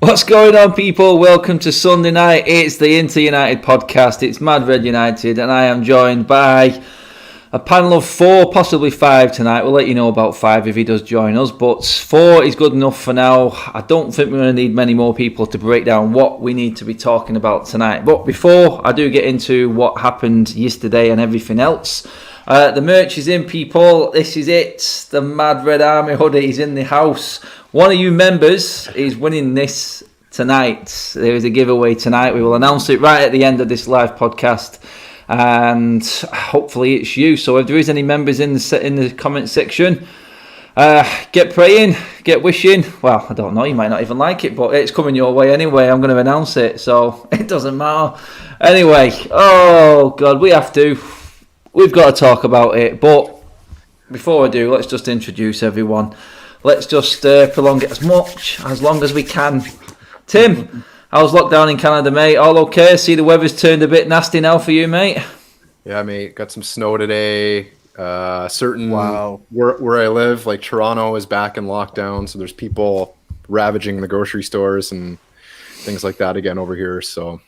What's going on, people? Welcome to Sunday night. It's the Inter United podcast. It's Mad Red United, and I am joined by a panel of 4, possibly 5 tonight. We'll let you know about 5 if he does join us, but 4 is good enough for now. I don't think we're going to need many more people to break down what we need to be talking about tonight. But before I do get into what happened yesterday and everything else, the merch is in, people. This is it. The Mad Red Army hoodie is in the house. One of you members is winning this tonight. There is a giveaway tonight. We will announce it right at the end of this live podcast, and hopefully it's you. So if there is any members in the comment section, get praying, get wishing. Well, I don't know, you might not even like it, but it's coming your way anyway. I'm going to announce it, so it doesn't matter. Anyway, oh God, we've got to talk about it. But before I do, let's just introduce everyone. Let's just prolong it as long as we can. Tim, how's lockdown in Canada, mate? All okay? See the weather's turned a bit nasty now for you, mate? Yeah, mate. Got some snow today. Where I live, like Toronto, is back in lockdown, so there's people ravaging the grocery stores and things like that again over here. So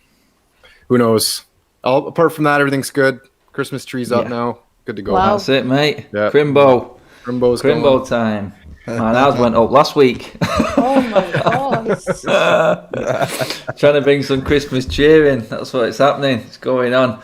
who knows? Apart from that, everything's good. Christmas tree's up now. Good to go. Wow. That's it, mate. Yeah. Crimbo time. Man, ours went up last week. Oh my God. Trying to bring some Christmas cheer in. That's what's happening. It's going on.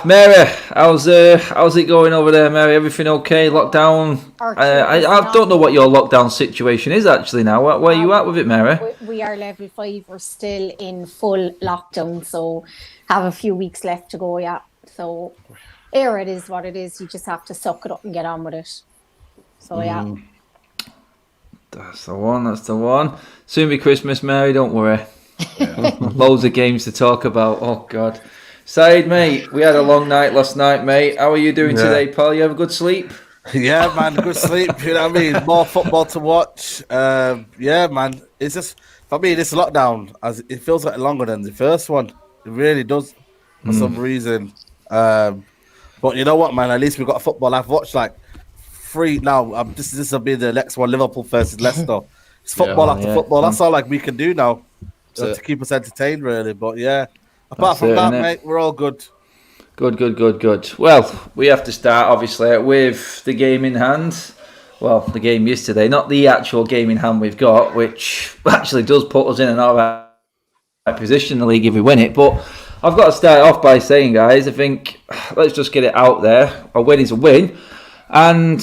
Mary, how's it going over there, Mary? Everything okay? Lockdown? I don't know what your lockdown situation is actually now. Where are you at with it, Mary? We are level 5. We're still in full lockdown, so have a few weeks left to go, yeah. So it is what it is. You just have to suck it up and get on with it. So, yeah. That's the one. Soon be Christmas, Mary, don't worry. Yeah. Loads of games to talk about. Oh, God. Said, mate, we had a long night last night, mate. How are you doing today, pal? You have a good sleep? Yeah, man, good sleep. You know what I mean? More football to watch. Yeah, man. It's just, for me, this lockdown, it feels like longer than the first one. It really does, for some reason. But you know what, man? At least we got football. I've watched like 3 now. This will be the next one, Liverpool versus Leicester. It's football after football. That's all like we can do now to keep us entertained, really. But yeah, apart from that, mate, we're all good. Good. Well, we have to start obviously with the game in hand. Well, the game yesterday, not the actual game in hand we've got, which actually does put us in an alright position in the league if we win it. But I've got to start off by saying, guys, I think let's just get it out there. A win is a win. And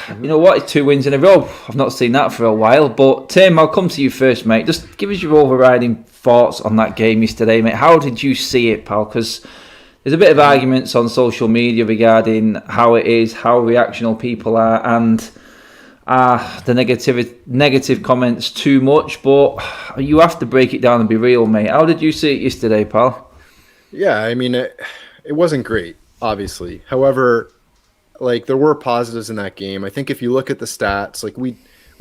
you know what? It's 2 wins in a row. I've not seen that for a while. But Tim, I'll come to you first, mate. Just give us your overriding thoughts on that game yesterday, mate. How did you see it, pal? Because there's a bit of arguments on social media regarding how it is, how reactional people are, and the negative comments too much. But you have to break it down and be real, mate. How did you see it yesterday, pal? Yeah, I mean, it wasn't great, obviously. However, like, there were positives in that game. I think if you look at the stats, like we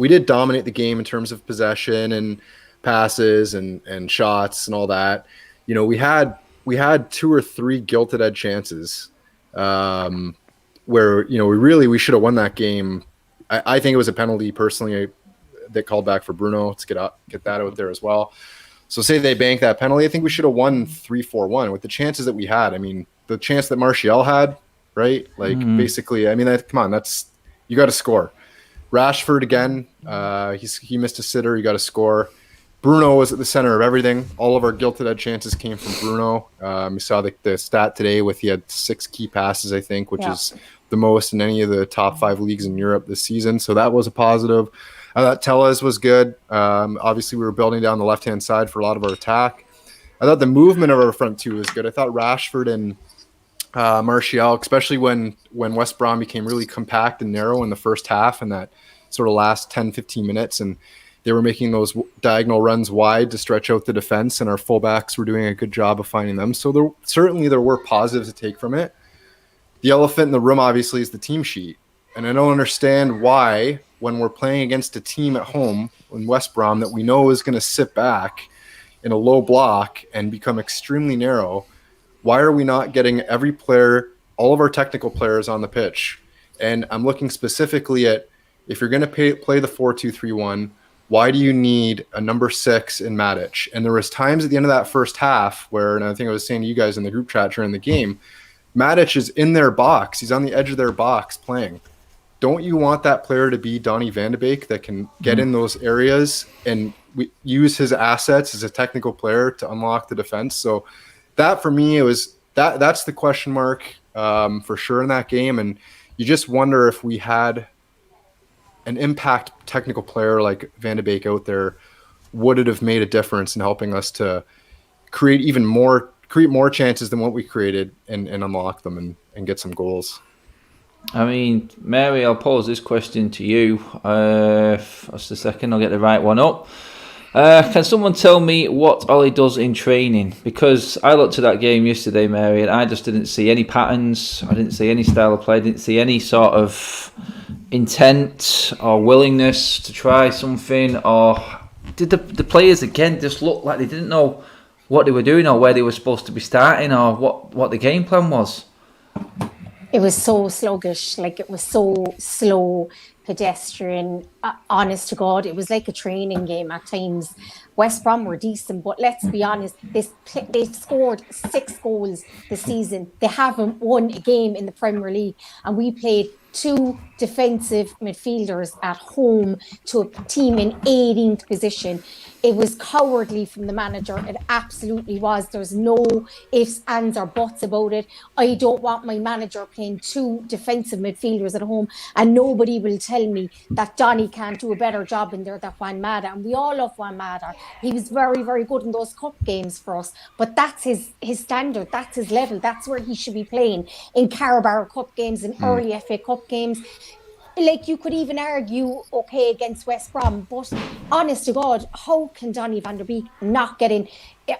did dominate the game in terms of possession and passes and shots and all that. You know, we had 2 or 3 gilt-edged chances where, you know, we should have won that game. I think it was a penalty personally that called back for Bruno to get that out there as well. So say they banked that penalty, I think we should have won 3-4-1 with the chances that we had. I mean, the chance that Martial had, right? Like, basically, I mean, you got to score. Rashford again, he missed a sitter. You got to score. Bruno was at the center of everything. All of our gilt-edged chances came from Bruno. You saw the stat today he had 6 key passes, I think, which is the most in any of the top 5 leagues in Europe this season. So that was a positive. I thought Tellez was good. Obviously, we were building down the left-hand side for a lot of our attack. I thought the movement of our front 2 was good. I thought Rashford and Martial, especially when West Brom became really compact and narrow in the first half and that sort of last 10-15 minutes, and they were making those diagonal runs wide to stretch out the defense, and our fullbacks were doing a good job of finding them. So there were positives to take from it. The elephant in the room, obviously, is the team sheet. And I don't understand why, when we're playing against a team at home in West Brom that we know is going to sit back in a low block and become extremely narrow, why are we not getting every player, all of our technical players on the pitch? And I'm looking specifically at, if you're going to play the 4-2-3-1, why do you need a number 6 in Matic? And there was times at the end of that first half where, and I think I was saying to you guys in the group chat during the game, Matic is in their box. He's on the edge of their box playing. Don't you want that player to be Donny van de Beek that can get in those areas and use his assets as a technical player to unlock the defense? So that for me, it was that's the question mark for sure in that game. And you just wonder if we had an impact technical player like Van de Beek out there, would it have made a difference in helping us to create more chances than what we created and unlock them and get some goals? I mean, Mary, I'll pose this question to you. Just a second, I'll get the right one up. Can someone tell me what Ollie does in training? Because I looked at that game yesterday, Mary, and I just didn't see any patterns. I didn't see any style of play. I didn't see any sort of intent or willingness to try something. Or did the players, again, just look like they didn't know what they were doing or where they were supposed to be starting or what the game plan was? It was so sluggish, like it was so slow, pedestrian, honest to God. It was like a training game at times. West Brom were decent, but let's be honest, they've scored 6 goals this season. They haven't won a game in the Premier League, and we played 2 defensive midfielders at home to a team in 18th position. It was cowardly from the manager. It absolutely was. There's no ifs, ands or buts about it. I don't want my manager playing 2 defensive midfielders at home, and nobody will tell me that Donny can't do a better job in there than Juan Mata. And we all love Juan Mata. He was very, very good in those cup games for us. But that's his standard. That's his level. That's where he should be playing, in Carabao Cup games and early FA Cup games. Like, you could even argue, okay, against West Brom, but honest to God, how can Donny van der Beek not get in,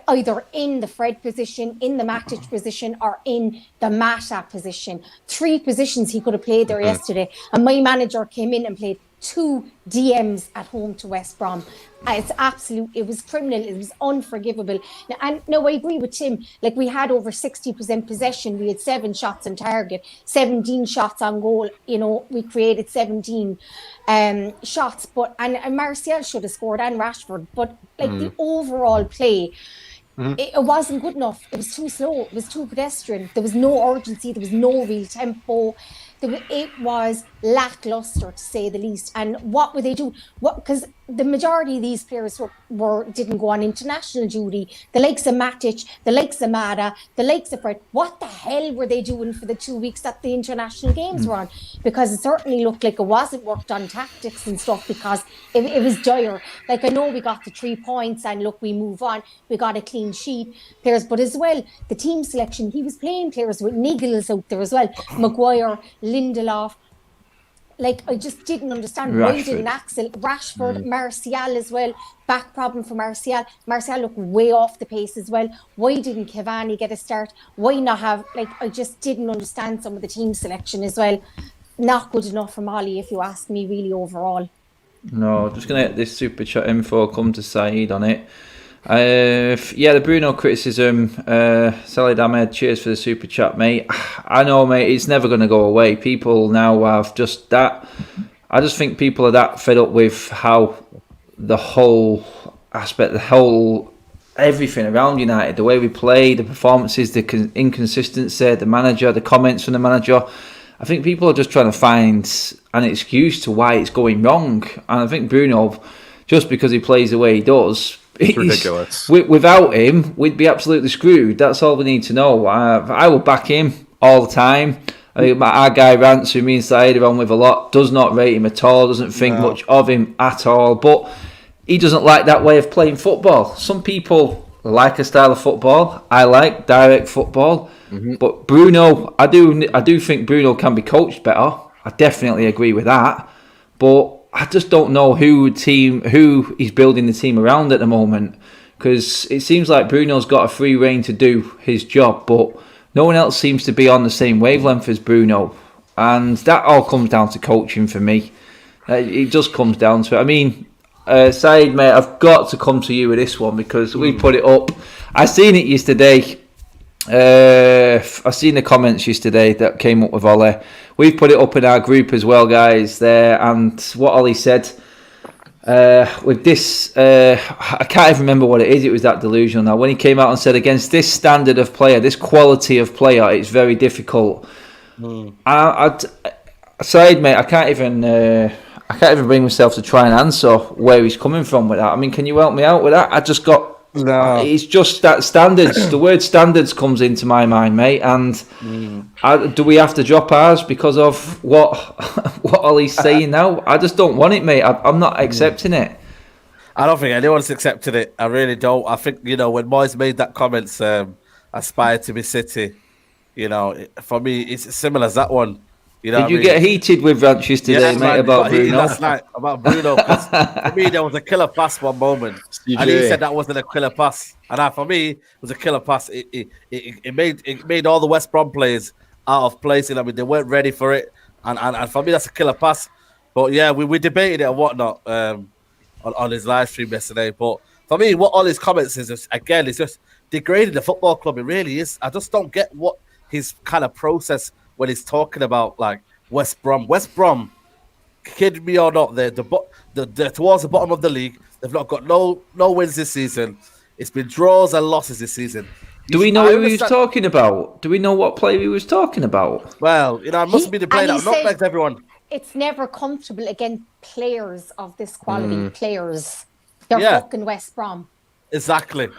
either in the Fred position, in the Matic position, or in the Mata position? 3 positions he could have played there yesterday, and my manager came in and played 2 DMs at home to West Brom. It was criminal, it was unforgivable. Now I agree with Tim, like, we had over 60% possession, we had 7 shots on target, 17 shots on goal, we created 17 shots, but and Martial should have scored, and Rashford, but the overall play, it wasn't good enough. It was too slow, it was too pedestrian, there was no urgency, there was no real tempo. It was lackluster, to say the least. And what would they do? Because the majority of these players didn't go on international duty. The likes of Matic, the likes of Mata, the likes of Fred. What the hell were they doing for the 2 weeks that the international games were on? Because it certainly looked like it wasn't worked on tactics and stuff, because it was dire. Like, I know we got the 3 points and look, we move on. We got a clean sheet. Players, but as well, the team selection, he was playing players with niggles out there as well. Maguire, Lindelof. Like, I just didn't understand why didn't Axel, Rashford, Martial as well, back problem for Martial. Martial looked way off the pace as well. Why didn't Cavani get a start? Why not have, I just didn't understand some of the team selection as well. Not good enough from Ollie, if you ask me, really, overall. No, just going to get this super chat info, come to Saeed on it. The Bruno criticism, Salid Ahmed, cheers for the super chat, mate. I know, mate, it's never going to go away. People now have just that. I just think people are that fed up with how the whole aspect, everything around United, the way we play, the performances, the inconsistency, the manager, the comments from the manager. I think people are just trying to find an excuse to why it's going wrong. And I think Bruno, just because he plays the way he does, it's ridiculous. Without him, we'd be absolutely screwed. That's all we need to know. I will back him all the time. I think our guy Rance, who me and Saeed are on with a lot, does not rate him at all, doesn't think much of him at all. But he doesn't like that way of playing football. Some people like a style of football. I like direct football. But Bruno, I do think Bruno can be coached better. I definitely agree with that. But I just don't know who he's building the team around at the moment, because it seems like Bruno's got a free rein to do his job, but no one else seems to be on the same wavelength as Bruno, and that all comes down to coaching for me. It just comes down to it. I mean, Saeed, mate, I've got to come to you with this one, because we put it up. I seen it yesterday. I seen the comments yesterday that came up with Ole. We've put it up in our group as well, guys, there, and what Ollie said. with this, I can't even remember what it is. It was that delusional. Now, when he came out and said against this standard of player, this quality of player, it's very difficult. Aside, mate, I can't even bring myself to try and answer where he's coming from with that. I mean, can you help me out with that? I just got. No. It's just that standards. The word standards comes into my mind, mate. And do we have to drop ours because of what Ollie's saying now? I just don't want it, mate. I'm not accepting it. I don't think anyone's accepted it. I really don't. I think, when Moyes made that comment, aspire to be City, for me, it's similar as that one. Did you get heated with Ranches today, mate, about Bruno? Last night about Bruno, because for me, there was a killer pass one moment. And he said that wasn't a killer pass. And for me, it was a killer pass. It made all the West Brom players out of place. I mean, they weren't ready for it. And for me, that's a killer pass. But yeah, we debated it and whatnot on his live stream yesterday. But for me, what all his comments is it's just degrading the football club. It really is. I just don't get what his kind of process when he's talking about like West Brom. West Brom, kid me or not, they're towards the bottom of the league. They've not got no wins this season. It's been draws and losses this season. Do we know who he was talking about? Do we know what player he was talking about? Well, it mustn't be the player that not begged everyone. It's never comfortable against players of this quality. Players, they're fucking West Brom. Exactly.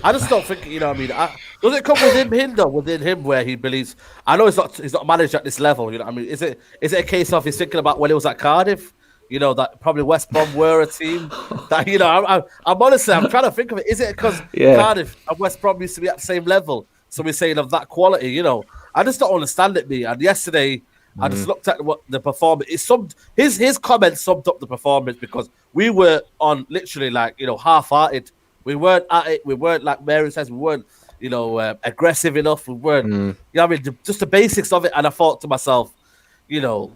I just don't think, does it come within him where he believes? I know he's not managed at this level. Is it a case of he's thinking about when he was at Cardiff? That probably West Brom were a team that I'm honestly I'm trying to think of it. Is it because Cardiff and West Brom used to be at the same level? So we're saying of that quality. I just don't understand it. And yesterday I just looked at what the performance is. His comments summed up the performance because we were on literally half-hearted. We weren't at it. We weren't, like Mary says, we weren't, aggressive enough. We weren't, just the basics of it. And I thought to myself, we're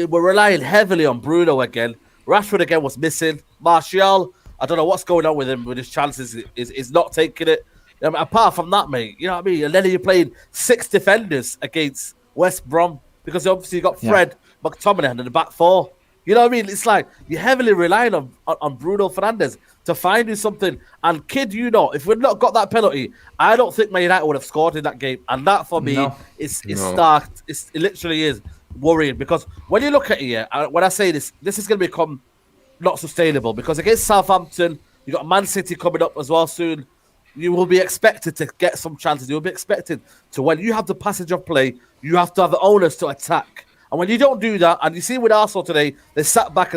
relying heavily on Bruno again. Rashford again was missing. Martial, I don't know what's going on with him with his chances. Is not taking it. Apart from that, mate, you know what I mean? And then you're playing 6 defenders against West Brom because obviously you got Fred, McTominay in the back 4. You know what I mean? It's like you're heavily relying on Bruno Fernandes to find you something. And kid, if we'd not got that penalty, I don't think Man United would have scored in that game. And that for me is stark. It literally is worrying because when you look at it, when I say this is going to become not sustainable because against Southampton, you got Man City coming up as well soon. You will be expected to get some chances. You will be expected to, when you have the passage of play, you have to have the owners to attack. And when you don't do that, and you see with Arsenal today, they sat back.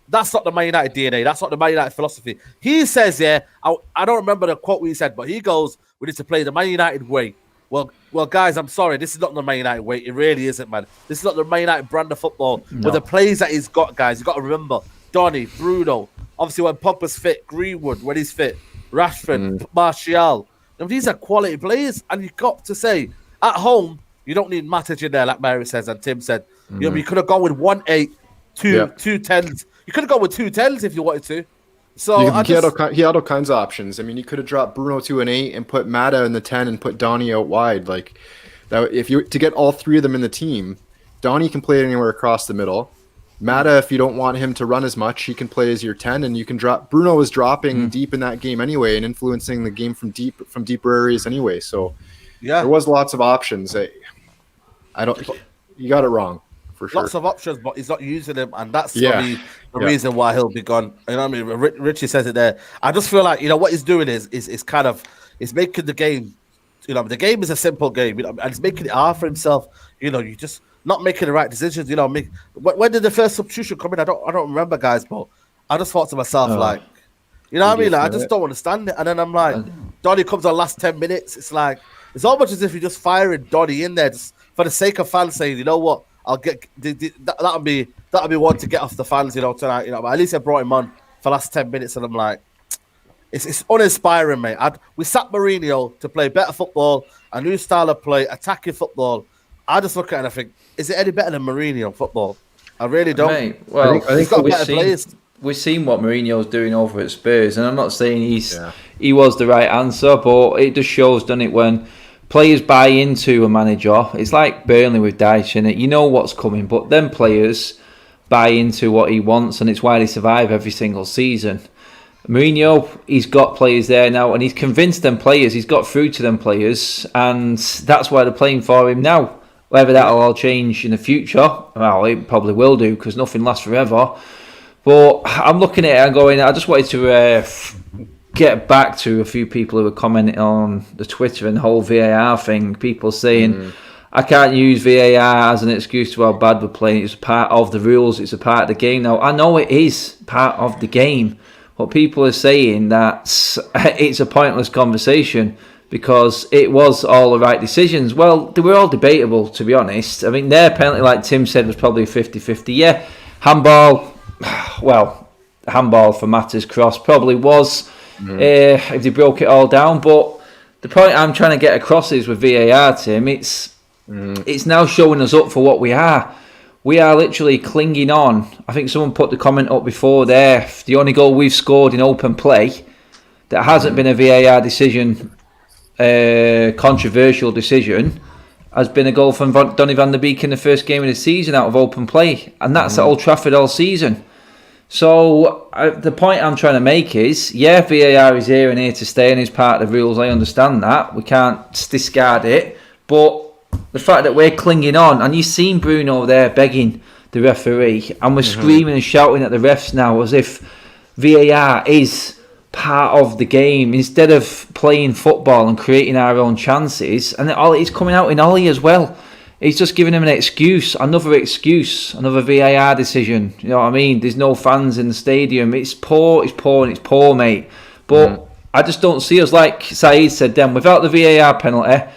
That's not the Man United DNA. That's not the Man United philosophy. He says, I don't remember the quote he said, but he goes, we need to play the Man United way. Well, guys, I'm sorry. This is not the Man United way. It really isn't, man. This is not the Man United brand of football. With the plays that he's got, guys, you've got to remember, Donny, Bruno, obviously when Pogba's fit, Greenwood, when he's fit, Rashford, Martial. These are quality players, and you've got to say, at home, you don't need Matic in there, like Mary says and Tim said. You could have gone with 1-8, 2 10s. You could have gone with 2 10s if you wanted to. So he had all kinds of options. I mean, you could have dropped Bruno to an 8 and put Mata in the 10 and put Donny out wide. Like that, to get all 3 of them in the team, Donny can play anywhere across the middle. Mata, if you don't want him to run as much, he can play as your 10, and you can drop. Bruno was dropping deep in that game anyway and influencing the game from deeper areas anyway. So there was lots of options. You got it wrong, for sure. Lots of options, but he's not using them, and that's for me the reason why he'll be gone. You know what I mean? Richie says it there. I just feel like, what he's doing is kind of making the game, the game is a simple game, and he's making it hard for himself. You just not making the right decisions. When did the first substitution come in? I don't remember, guys, but I just thought to myself, what I mean? Like, I just don't understand it. And then I'm like, Donny comes on last 10 minutes. It's like, it's almost as if you're just firing Donny in there just for the sake of fans saying, you know what, I'll get that'll be one to get off the fans, tonight. But at least I brought him on for the last 10 minutes, and I'm like, it's uninspiring, mate. We sat Mourinho to play better football, a new style of play, attacking football. I just look at it and I think, is it any better than Mourinho football? I really don't. Mate, well, I think he's got better players. We've seen what Mourinho's doing over at Spurs, and I'm not saying he was the right answer, but it just shows, doesn't it, when players buy into a manager. It's like Burnley with Dyche, innit? You know what's coming, but them players buy into what he wants, and it's why they survive every single season. Mourinho, he's got players there now, and he's convinced them players, he's got through to them players, and that's why they're playing for him now. Whether that'll all change in the future, well, it probably will do, because nothing lasts forever. But I'm looking at it and going, I just wanted to get back to a few people who were commenting on the Twitter and the whole VAR thing. People saying, I can't use VAR as an excuse to how bad we're playing. It's part of the rules, it's a part of the game. Now, I know it is part of the game, but people are saying that it's a pointless conversation because it was all the right decisions. Well, they were all debatable, to be honest. I mean, their penalty, like Tim said, was probably 50-50. Yeah, handball, well, handball for Mata's cross probably was, if they broke it all down. But the point I'm trying to get across is with VAR, Tim, it's now showing us up for what we are. We are literally clinging on. I think someone put the comment up before there. The only goal we've scored in open play that hasn't been a VAR decision, controversial decision, has been a goal from Donny van der Beek in the first game of the season out of open play. And that's at Old Trafford all season. So the point I'm trying to make is, yeah, VAR is here and here to stay and is part of the rules. I understand that. We can't discard it. But the fact that we're clinging on, and you've seen Bruno there begging the referee, and we're screaming and shouting at the refs now as if VAR is part of the game instead of playing football and creating our own chances. And it's coming out in Ollie as well. He's just giving him an excuse, another VAR decision. You know what I mean? There's no fans in the stadium. It's poor, mate. But I just don't see us, like Saeed said then, without the VAR penalty,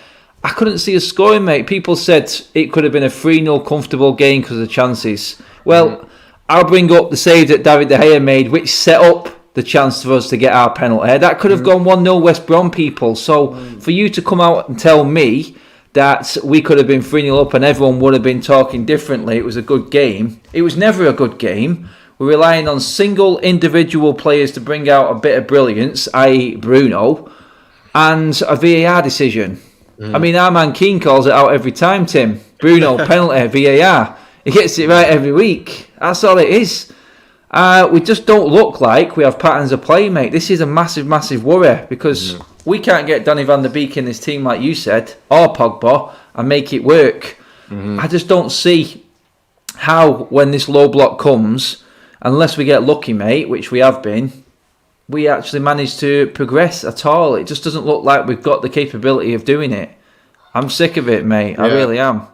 I couldn't see us scoring, mate. People said it could have been a 3-0 comfortable game because of the chances. Well, I'll bring up the save that David De Gea made, which set up the chance for us to get our penalty. That could have gone 1-0 West Brom, people. So for you to come out and tell me that we could have been 3-0 up and everyone would have been talking differently, it was a good game. It was never a good game. We're relying on single individual players to bring out a bit of brilliance, i.e. Bruno, and a VAR decision. I mean, our man Keane calls it out every time, Tim. Bruno, penalty, VAR. He gets it right every week. That's all it is. We just don't look like we have patterns of play, mate. This is a massive, massive worry because we can't get Donny van der Beek in this team, like you said, or Pogba, and make it work. I just don't see how, when this low block comes, unless we get lucky, mate, which we have been, we actually managed to progress at all. It just doesn't look like we've got the capability of doing it. I'm sick of it, mate. I really am.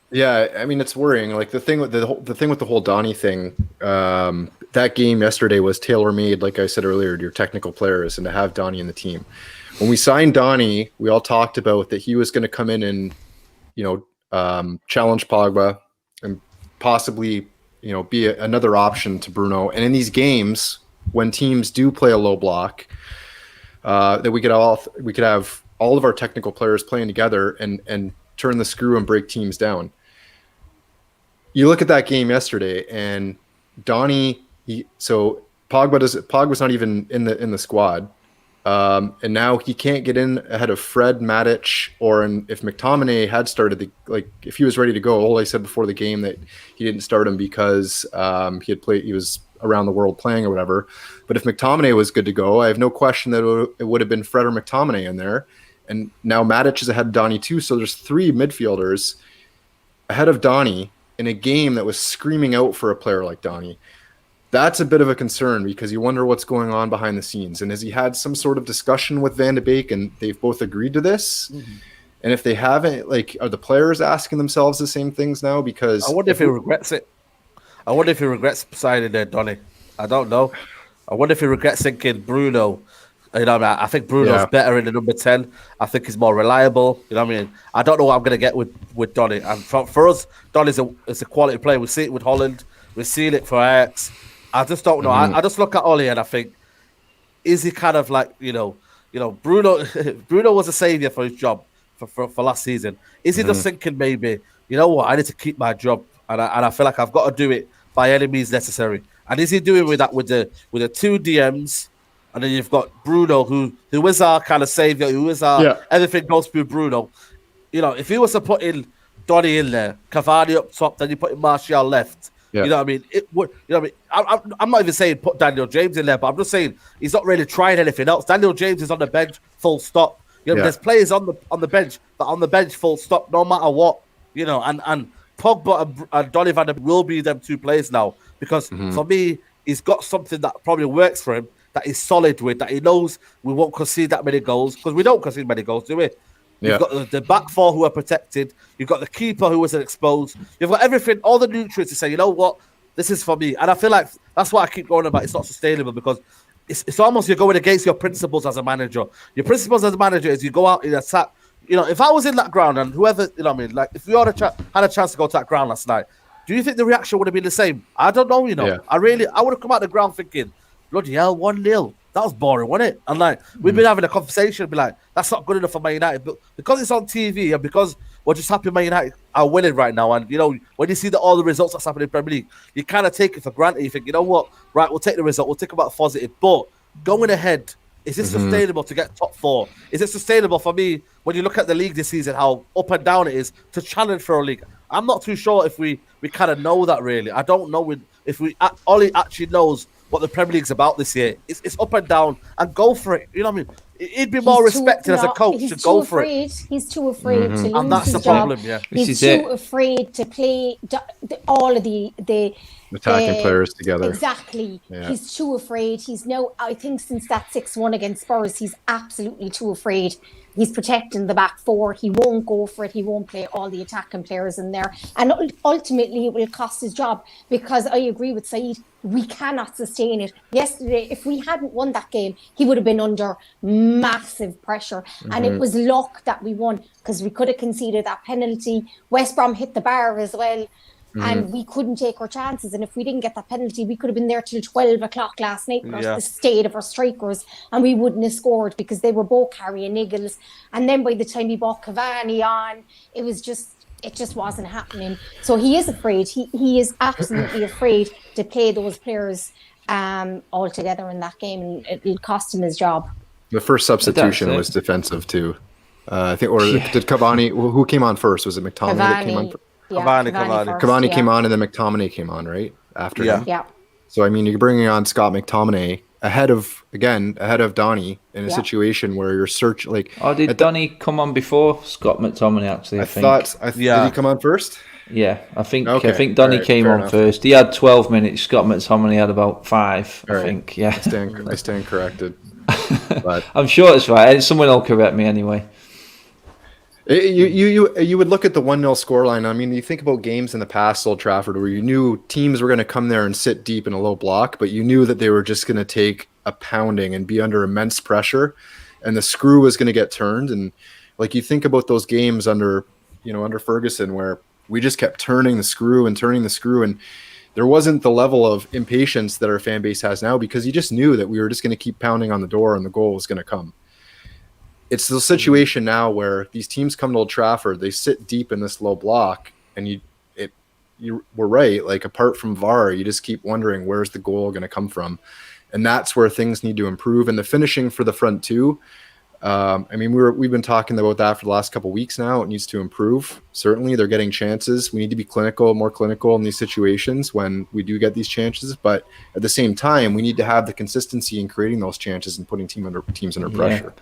Yeah, I mean, it's worrying. Like the thing with the whole Donny thing, that game yesterday was tailor-made, like I said earlier, to your technical players and to have Donny in the team. When we signed Donny, we all talked about that he was going to come in and, challenge Pogba and possibly, be another option to Bruno. And in these games, when teams do play a low block, that we could have all of our technical players playing together and turn the screw and break teams down. You look at that game yesterday, and Donny, Pogba's not even in the squad, and now he can't get in ahead of Fred, Matic, if McTominay had started if he was ready to go. Ole said before the game that he didn't start him because he was around the world playing or whatever. But if McTominay was good to go, I have no question that it would have been Fred or McTominay in there. And now Matic is ahead of Donny too. So there's 3 midfielders ahead of Donny in a game that was screaming out for a player like Donny. That's a bit of a concern because you wonder what's going on behind the scenes. And has he had some sort of discussion with Van de Beek and they've both agreed to this? And if they haven't, are the players asking themselves the same things now? Because I wonder if he regrets it. I wonder if he regrets signing there, Donny. I don't know. I wonder if he regrets thinking Bruno. I think Bruno's better in the number 10. I think he's more reliable. You know what I mean? I don't know what I'm going to get with Donny. And for us, Donny's a quality player. We see it with Holland. We've seen it for Ajax. I just don't know. I just look at Ollie and I think, is he kind of like, Bruno was a saviour for his job for last season. Is he just thinking maybe, you know what, I need to keep my job and I feel like I've got to do it by any means necessary. And is he doing with that with the 2 DMs? And then you've got Bruno, who is our kind of saviour, who is our everything goes through Bruno. If he was to put in Donny in there, Cavani up top, then you put in Martial left, Yeah. You know what I mean? It would. You know what I mean? I'm not even saying put Daniel James in there, but I'm just saying he's not really trying anything else. Daniel James is on the bench, full stop. You know, there's players on the bench that on the bench, full stop, no matter what. You know, and Pogba and Donny van de Beek will be them two players now because for me, he's got something that probably works for him, that he's solid with, that he knows we won't concede that many goals because we don't concede many goals, do we? You've got the back four who are protected. You've got the keeper who wasn't exposed. You've got everything, all the nutrients to say, you know what, this is for me. And I feel like that's what I keep going about. It's not sustainable because it's almost you're going against your principles as a manager. Your principles as a manager is you go out in attack. You know, if I was in that ground and whoever, you know what I mean, like if we had a chance to go to that ground last night, do you think the reaction would have been the same? I don't know, you know. I would have come out the ground thinking, bloody hell, 1-0. That was boring, wasn't it? And like we've been having a conversation, be like, that's not good enough for Man United. But because it's on TV and because we're just happy Man United are winning right now, and you know, when you see all the results that's happening in the Premier League, you kind of take it for granted. You think, you know what, right, we'll take the result, we'll think about positive. But going ahead, is this sustainable to get top four? Is it sustainable for me when you look at the league this season, how up and down it is to challenge for a league? I'm not too sure if we kind of know that really. I don't know if Ollie actually knows what the Premier League's about this year. It's up and down, and go for it. You know what I mean? He'd be more respected as a coach to go for it. He's too afraid to lose and that's his the job. problem, yeah. He's too afraid to play all of the attacking players together. Exactly. Yeah. He's too afraid. He's now, I think since that 6-1 against Spurs, he's absolutely too afraid. He's protecting the back four. He won't go for it. He won't play all the attacking players in there. And ultimately, it will cost his job because I agree with Saeed. We cannot sustain it. Yesterday, if we hadn't won that game, he would have been under massive pressure. And it was luck that we won because we could have conceded that penalty. West Brom hit the bar as well. And we couldn't take our chances. And if we didn't get that penalty, we could have been there till 12 o'clock last night because the state of our strikers, and we wouldn't have scored because they were both carrying niggles. And then by the time he brought Cavani on, it just wasn't happening. So he is afraid. He is absolutely afraid to play those players all together in that game, and it'll cost him his job. The first substitution was defensive too. I think, or did Cavani? Who came on first? Was it McTominay that came on? Cavani came on, and then McTominay came on right after him. Yeah. So I mean, you're bringing on Scott McTominay ahead of Donny in a situation where you're did Donny come on before Scott McTominay? Actually, I think. Did he come on first? Yeah, I think Donny came on first. He had 12 minutes. Scott McTominay had about 5. I think. Yeah, I stand corrected. But I'm sure it's right. Someone will correct me anyway. You would look at the 1-0 scoreline. I mean, you think about games in the past, Old Trafford, where you knew teams were going to come there and sit deep in a low block, but you knew that they were just going to take a pounding and be under immense pressure, and the screw was going to get turned. And like you think about those games under Ferguson, where we just kept turning the screw, and there wasn't the level of impatience that our fan base has now because you just knew that we were just going to keep pounding on the door and the goal was going to come. It's the situation now where these teams come to Old Trafford, they sit deep in this low block, and you were right. Like apart from VAR, you just keep wondering where's the goal going to come from, and that's where things need to improve. And the finishing for the front two, I mean, we've been talking about that for the last couple of weeks now. It needs to improve. Certainly, they're getting chances. We need to be more clinical in these situations when we do get these chances. But at the same time, we need to have the consistency in creating those chances and putting teams under pressure.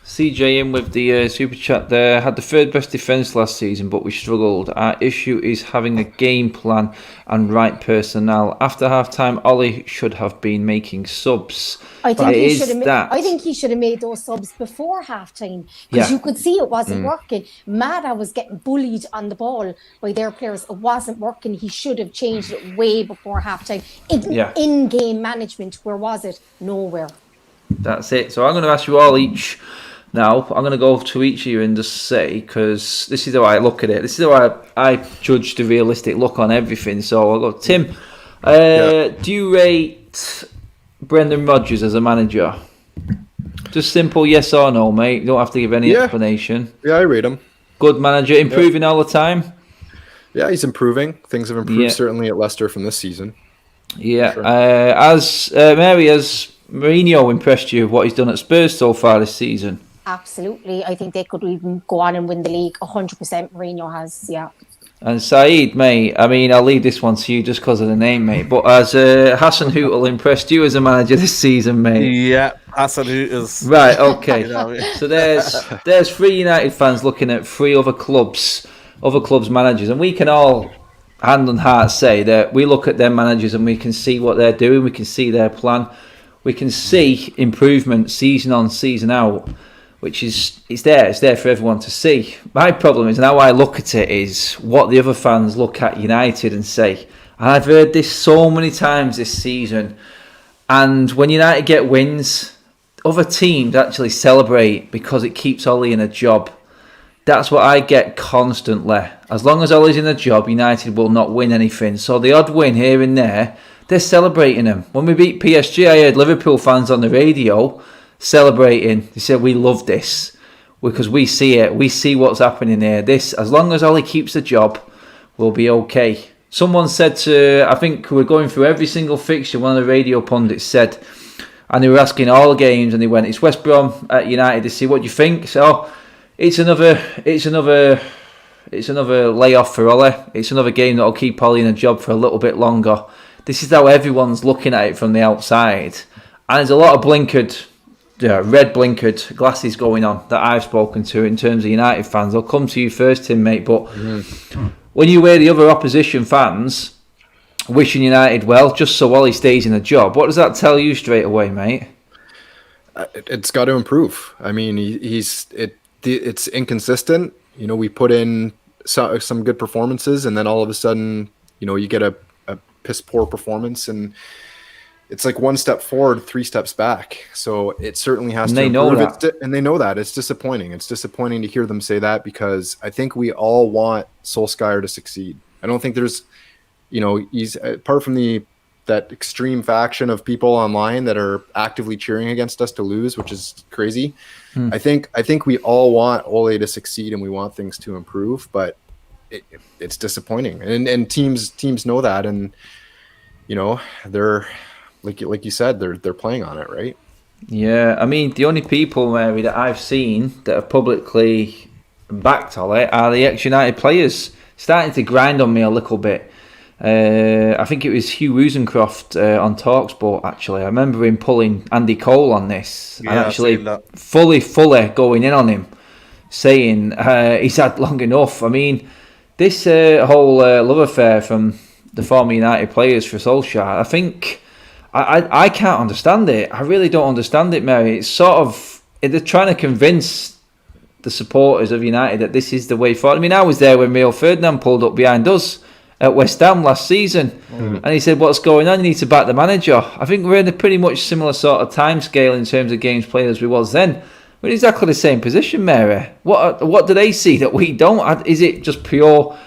CJ in with the super chat there. Had the third best defence last season, but we struggled. Our issue is having a game plan and right personnel. After half-time, Ollie should have been making subs. I think he should have made those subs before half-time because you could see it wasn't working. Mata was getting bullied on the ball by their players. It wasn't working. He should have changed it way before half-time. In-game management, where was it? Nowhere. That's it. So I'm going to ask you all each... Now, I'm going to go to each of you and just say, because this is how I look at it. This is how I judge the realistic look on everything. So I'll go, Tim, do you rate Brendan Rodgers as a manager? Just simple yes or no, mate. You don't have to give any explanation. Yeah, I rate him. Good manager, improving all the time? Yeah, he's improving. Things have improved certainly at Leicester from this season. Yeah. Sure. Has Mourinho impressed you, what he's done at Spurs so far this season? Absolutely. I think they could even go on and win the league. 100% Mourinho has, And Saeed, mate, I mean, I'll leave this one to you just because of the name, mate. But has Hassan Hootel impressed you as a manager this season, mate? Yeah, Hassan Hooters. Right, okay. You know what I mean? So there's 3 United fans looking at 3 other clubs' managers, and we can all, hand on heart, say that we look at their managers and we can see what they're doing, we can see their plan, we can see improvement season on, season out, which is it's there for everyone to see. My problem is, and how I look at it, is what the other fans look at United and say. And I've heard this so many times this season. And when United get wins, other teams actually celebrate because it keeps Ollie in a job. That's what I get constantly. As long as Ollie's in a job, United will not win anything. So the odd win here and there, they're celebrating them. When we beat PSG, I heard Liverpool fans on the radio celebrating. They said, we love this because we see it. We see what's happening here. This, as long as Ollie keeps the job, we'll be okay. Someone said I think we're going through every single fixture, one of the radio pundits said, and they were asking all games, and they went, it's West Brom at United. They say, what do you think? So it's another layoff for Ollie. It's another game that'll keep Ollie in a job for a little bit longer. This is how everyone's looking at it from the outside. And there's a lot of red blinkered glasses going on that I've spoken to in terms of United fans. I'll come to you first, Tim, mate. But when you hear the other opposition fans wishing United well, just so Ollie stays in a job, what does that tell you straight away, mate? It's got to improve. I mean, it's inconsistent. You know, we put in some good performances, and then all of a sudden, you know, you get a piss poor performance, and it's like 1 step forward, 3 steps back. So it certainly has to improve. Know that. And they know that. It's disappointing. It's disappointing to hear them say that, because I think we all want Solskjaer to succeed. I don't think there's, you know, he's apart from that extreme faction of people online that are actively cheering against us to lose, which is crazy. I think we all want Ole to succeed, and we want things to improve, but it's disappointing. And teams know that, and you know, they're like you said, they're playing on it, right? Yeah, I mean, the only people, Mary, that I've seen that have publicly backed Ole are the ex-United players, starting to grind on me a little bit. I think it was Hugh Rosencroft on TalkSport, actually. I remember him pulling Andy Cole on this, and actually fully going in on him, saying he's had long enough. I mean, this whole love affair from the former United players for Solskjaer, I think I can't understand it. I really don't understand it, Mary. It's sort of, they're trying to convince the supporters of United that this is the way forward. I mean, I was there when Rio Ferdinand pulled up behind us at West Ham last season, and he said, what's going on? You need to back the manager. I think we're in a pretty much similar sort of time scale in terms of games played as we was then. We're in exactly the same position, Mary. What do they see that we don't? Is it just pure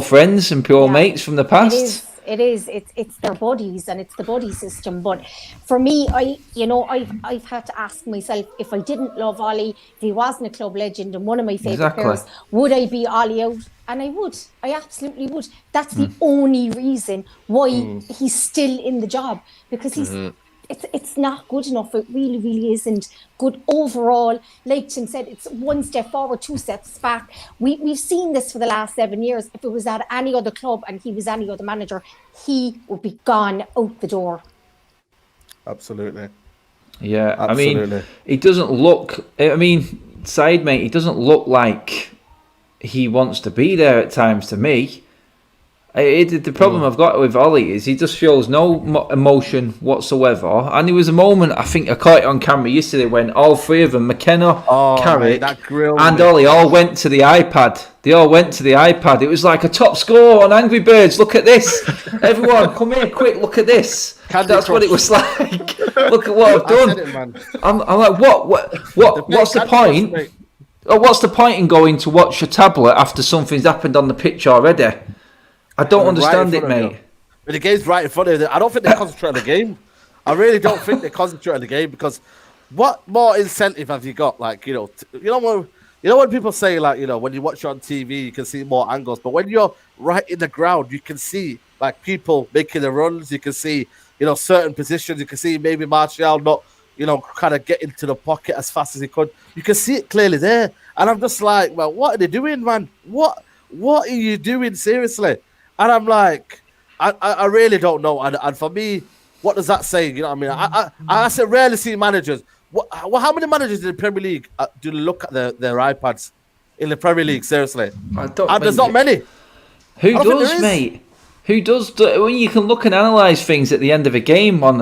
friends and pure mates from the past? It is. It's their buddies, and it's the buddy system. But for me, I've had to ask myself, if I didn't love Ollie, if he wasn't a club legend and one of my favourite players, would I be Ollie out? And I would. I absolutely would. That's the only reason why he's still in the job, because he's. It's not good enough. It really, really isn't good overall. Like Tim said, it's 1 step forward, 2 steps back. We've seen this for the last 7 years. If it was at any other club and he was any other manager, he would be gone out the door. Absolutely. Yeah, absolutely. I mean, he doesn't look... I mean, Said, mate, he doesn't look like he wants to be there at times to me. The problem I've got with Ollie is he just shows no emotion whatsoever. And there was a moment, I think I caught it on camera yesterday, when all 3 of them, McKenna, Carrick, and Ollie all went to the iPad. They all went to the iPad. It was like a top score on Angry Birds. Look at this. Everyone, come here, quick, look at this. That's what it was like. Look at what I've done. I'm like, what's the point? What's the point in going to watch a tablet after something's happened on the pitch already? I don't understand it, mate. But the game's right in front of them. I don't think they concentrate on the game. I really don't think they concentrate on the game, because what more incentive have you got? Like, you know when people say, like, when you watch it on TV, you can see more angles, but when you're right in the ground, you can see like people making the runs. You can see, certain positions. You can see maybe Martial not, kind of get into the pocket as fast as he could. You can see it clearly there, and I'm just like, well, what are they doing, man? what are you doing, seriously? And I'm like, I really don't know. And for me, what does that say? You know what I mean? I said rarely see managers. How many managers in the Premier League do look at their iPads in the Premier League? Seriously, there's not many. Who does, mate? Who does? When you can look and analyse things at the end of a game on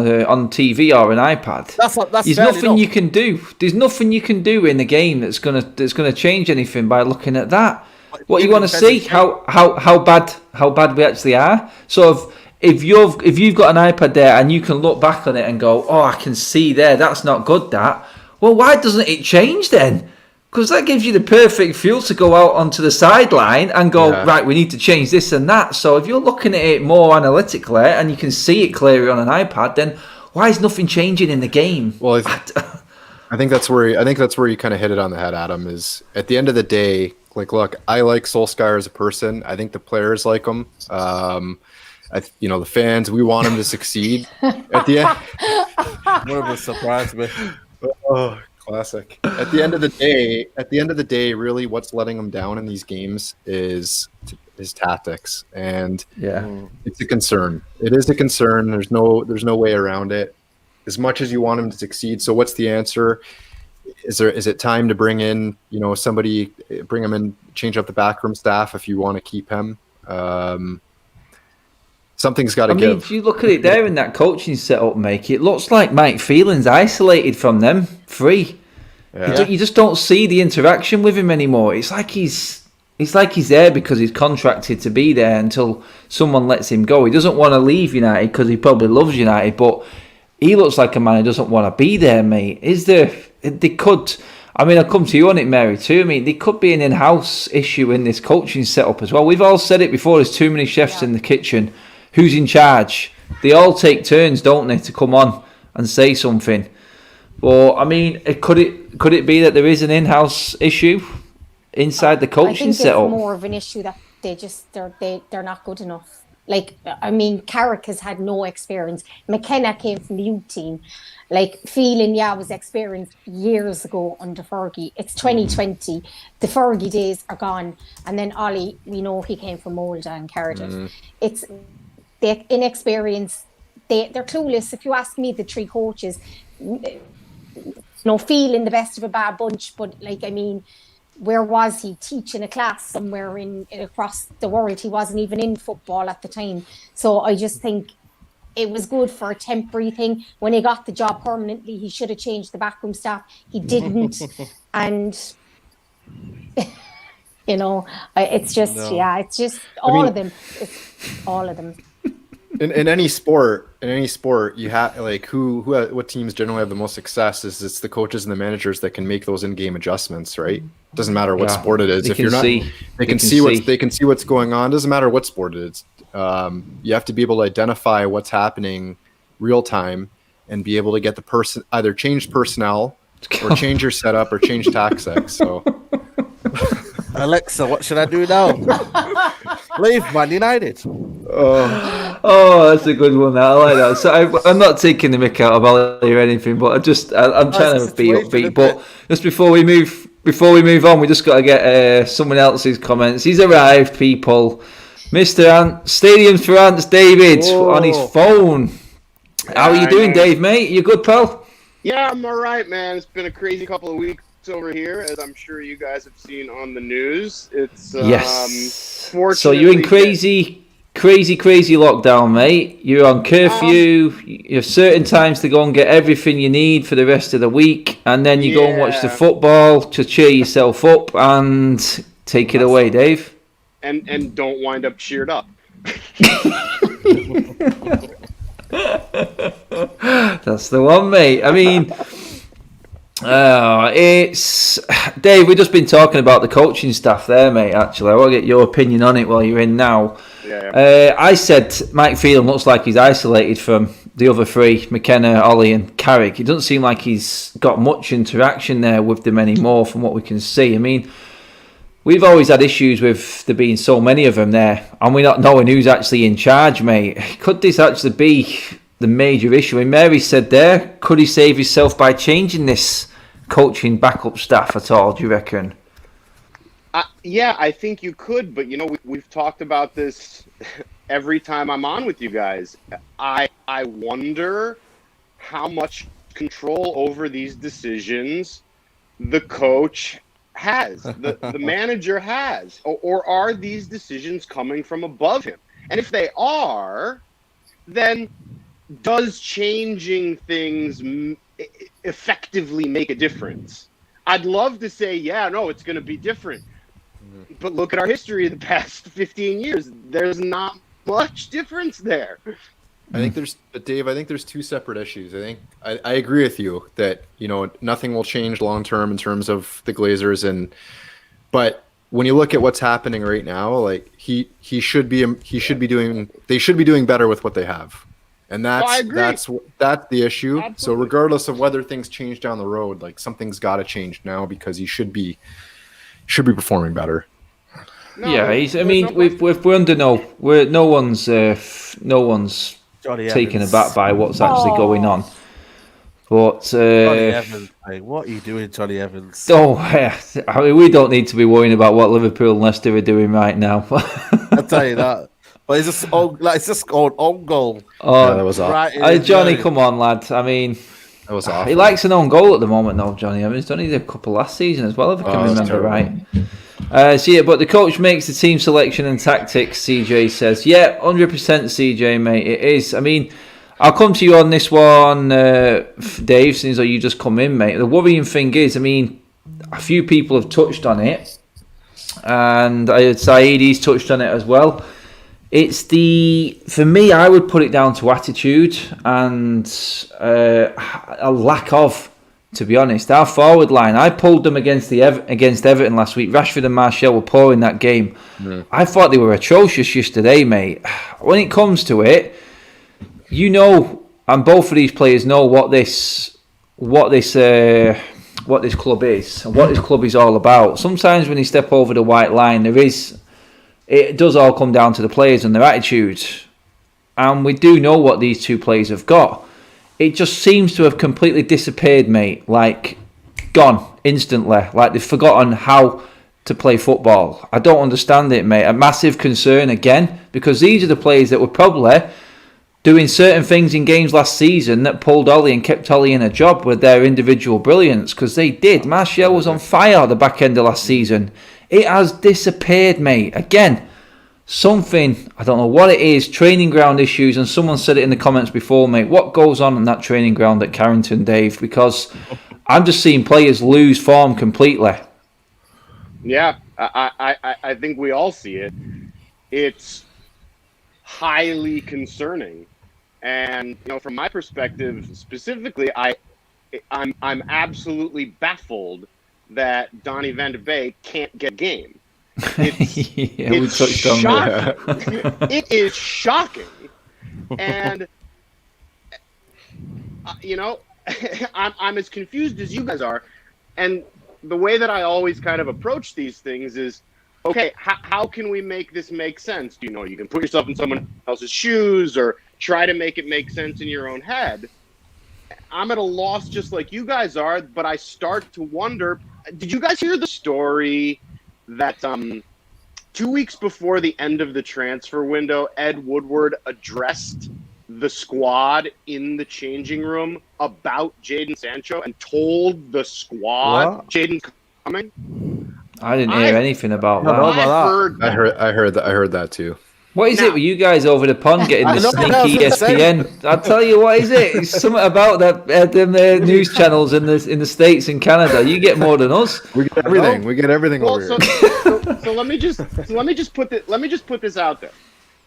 TV or an iPad, there's nothing you can do. There's nothing you can do in the game that's gonna change anything by looking at that. What you want to see? How bad we actually are. So if you've got an iPad there and you can look back on it and go, oh, I can see there, that's not good. Well, why doesn't it change then? Because that gives you the perfect fuel to go out onto the sideline and go, right, we need to change this and that. So if you're looking at it more analytically and you can see it clearly on an iPad, then why is nothing changing in the game? Well, I think that's where you kind of hit it on the head, Adam. Is at the end of the day, like, look, I like Solskjaer as a person. I think the players like him. The fans, we want him to succeed. At the end, What a surprise me. Oh, classic. At the end of the day, really, what's letting him down in these games is his tactics, and it's a concern. It is a concern. There's no way around it. As much as you want him to succeed, so what's the answer? Is it time to bring in somebody, bring him in, change up the backroom staff if you want to keep him? Something's got to give. I mean, if you look at it there in that coaching setup, Mike, it looks like Mike Phelan's isolated from them three. Yeah. You just don't see the interaction with him anymore. It's like he's there because he's contracted to be there until someone lets him go. He doesn't want to leave United because he probably loves United, but he looks like a man who doesn't want to be there, mate. They could... I mean, I'll come to you on it, Mary, too. I mean, there could be an in-house issue in this coaching setup as well. We've all said it before, there's too many chefs in the kitchen. Who's in charge? They all take turns, don't they, to come on and say something. Well, I mean, could it be that there is an in-house issue inside the coaching setup? I think it's more of an issue that they're not good enough. Like, I mean, Carrick has had no experience. McKenna came from the youth team. Like, Phelan, was experienced years ago under Fergie. It's 2020. The Fergie days are gone. And then Ollie, we know he came from Molde and Cardiff. It's the inexperience. They're clueless. If you ask me, the three coaches, Phelan, the best of a bad bunch. But, like, I mean, where was he teaching a class somewhere across the world? He wasn't even in football at the time. So I just think it was good for a temporary thing. When he got the job permanently, he should have changed the backroom staff. He didn't. And, it's just, it's just all of them. It's all of them. In any sport, you have what teams generally have the most success is it's the coaches and the managers that can make those in-game adjustments, right? Doesn't matter what sport it is. They can see what's going on. Doesn't matter what sport it is. You have to be able to identify what's happening real time and be able to get the person either change personnel or change your setup or change tactics. So, Alexa, what should I do now? Leave Man United. Oh, that's a good one. I like that. So I'm not taking the mick out of Ollie or anything, but I'm trying to be upbeat. But just before we move on, we just got to get someone else's comments. He's arrived, people. Mr. Stadiums for Ants, David, on his phone. How are you doing, Dave, mate? You good, pal? Yeah, I'm all right, man. It's been a crazy couple of weeks over here, as I'm sure you guys have seen on the news. It's yes. So you're in crazy lockdown, mate. You're on curfew. You have certain times to go and get everything you need for the rest of the week, and then you go and watch the football to cheer yourself up and take it away, Dave. And don't wind up cheered up. That's the one, mate. I mean, it's Dave. We've just been talking about the coaching staff there, mate. Actually, I want to get your opinion on it while you're in now. I said Mike Phelan looks like he's isolated from the other three, McKenna, Ollie and Carrick. It doesn't seem like he's got much interaction there with them anymore from what we can see. I mean, we've always had issues with there being so many of them there and we're not knowing who's actually in charge, mate. Could this actually be the major issue? And Mary said there, could he save himself by changing this coaching backup staff at all, do you reckon? Yeah, I think you could, but we've talked about this every time I'm on with you guys. I wonder how much control over these decisions the coach has, the manager has, or are these decisions coming from above him? And if they are, then does changing things effectively make a difference? I'd love to say, yeah, no, it's going to be different. But look at our history of the past 15 years. There's not much difference there. Dave, I think there's two separate issues. I agree with you that, nothing will change long term in terms of the Glazers, but when you look at what's happening right now, like they should be doing better with what they have. And that's the issue. Absolutely. So regardless of whether things change down the road, like something's got to change now because he should be performing better. We're under no one's Johnny taken Evans. aback by what's actually going on. But Johnny Evans, mate. What are you doing, Johnny Evans? We don't need to be worrying about what Liverpool and Leicester are doing right now. I'll tell you that. But it's just scored own goal. Oh, that was awful. Johnny, come on, lad. I mean, that was awful. He likes an own goal at the moment, though, Johnny Evans. Don't he? A couple last season as well, if I can remember right. But the coach makes the team selection and tactics, CJ says. Yeah, 100% CJ, mate. It is. I mean, I'll come to you on this one, Dave, since you just come in, mate. The worrying thing is, I mean, a few people have touched on it, and Saeedi's touched on it as well. For me, I would put it down to attitude and a lack of, to be honest. Our forward line, I pulled them against Everton last week. Rashford and Martial were poor in that game. I thought they were atrocious yesterday, mate. When it comes to it, and both of these players know what this club is and what this club is all about. Sometimes when you step over the white line, it does all come down to the players and their attitude. And we do know what these two players have got. It just seems to have completely disappeared, mate. Like, gone instantly. Like, they've forgotten how to play football. I don't understand it, mate. A massive concern again, because these are the players that were probably doing certain things in games last season that pulled Ollie and kept Ollie in a job with their individual brilliance, because they did. Martial was on fire at the back end of last season. It has disappeared, mate. Again, something, I don't know what it is, training ground issues, and someone said it in the comments before, mate. What goes on in that training ground at Carrington, Dave? Because I'm just seeing players lose form completely. Yeah, I think we all see it. It's highly concerning. And, from my perspective specifically, I'm absolutely baffled that Donny van de Beek can't get a game. It's shocking. It is shocking. And, I'm as confused as you guys are. And the way that I always kind of approach these things is, okay, how can we make this make sense? You can put yourself in someone else's shoes or try to make it make sense in your own head. I'm at a loss just like you guys are, but I start to wonder, did you guys hear the story that 2 weeks before the end of the transfer window, Ed Woodward addressed the squad in the changing room about Jadon Sancho and told the squad Jadon's coming? I didn't hear anything about that. I heard that too. What is it with you guys over the pond getting the sneaky ESPN? I'll tell you what is it. It's something about the news channels in the States and Canada. You get more than us. We get everything. We get everything over here. So let me just put this out there.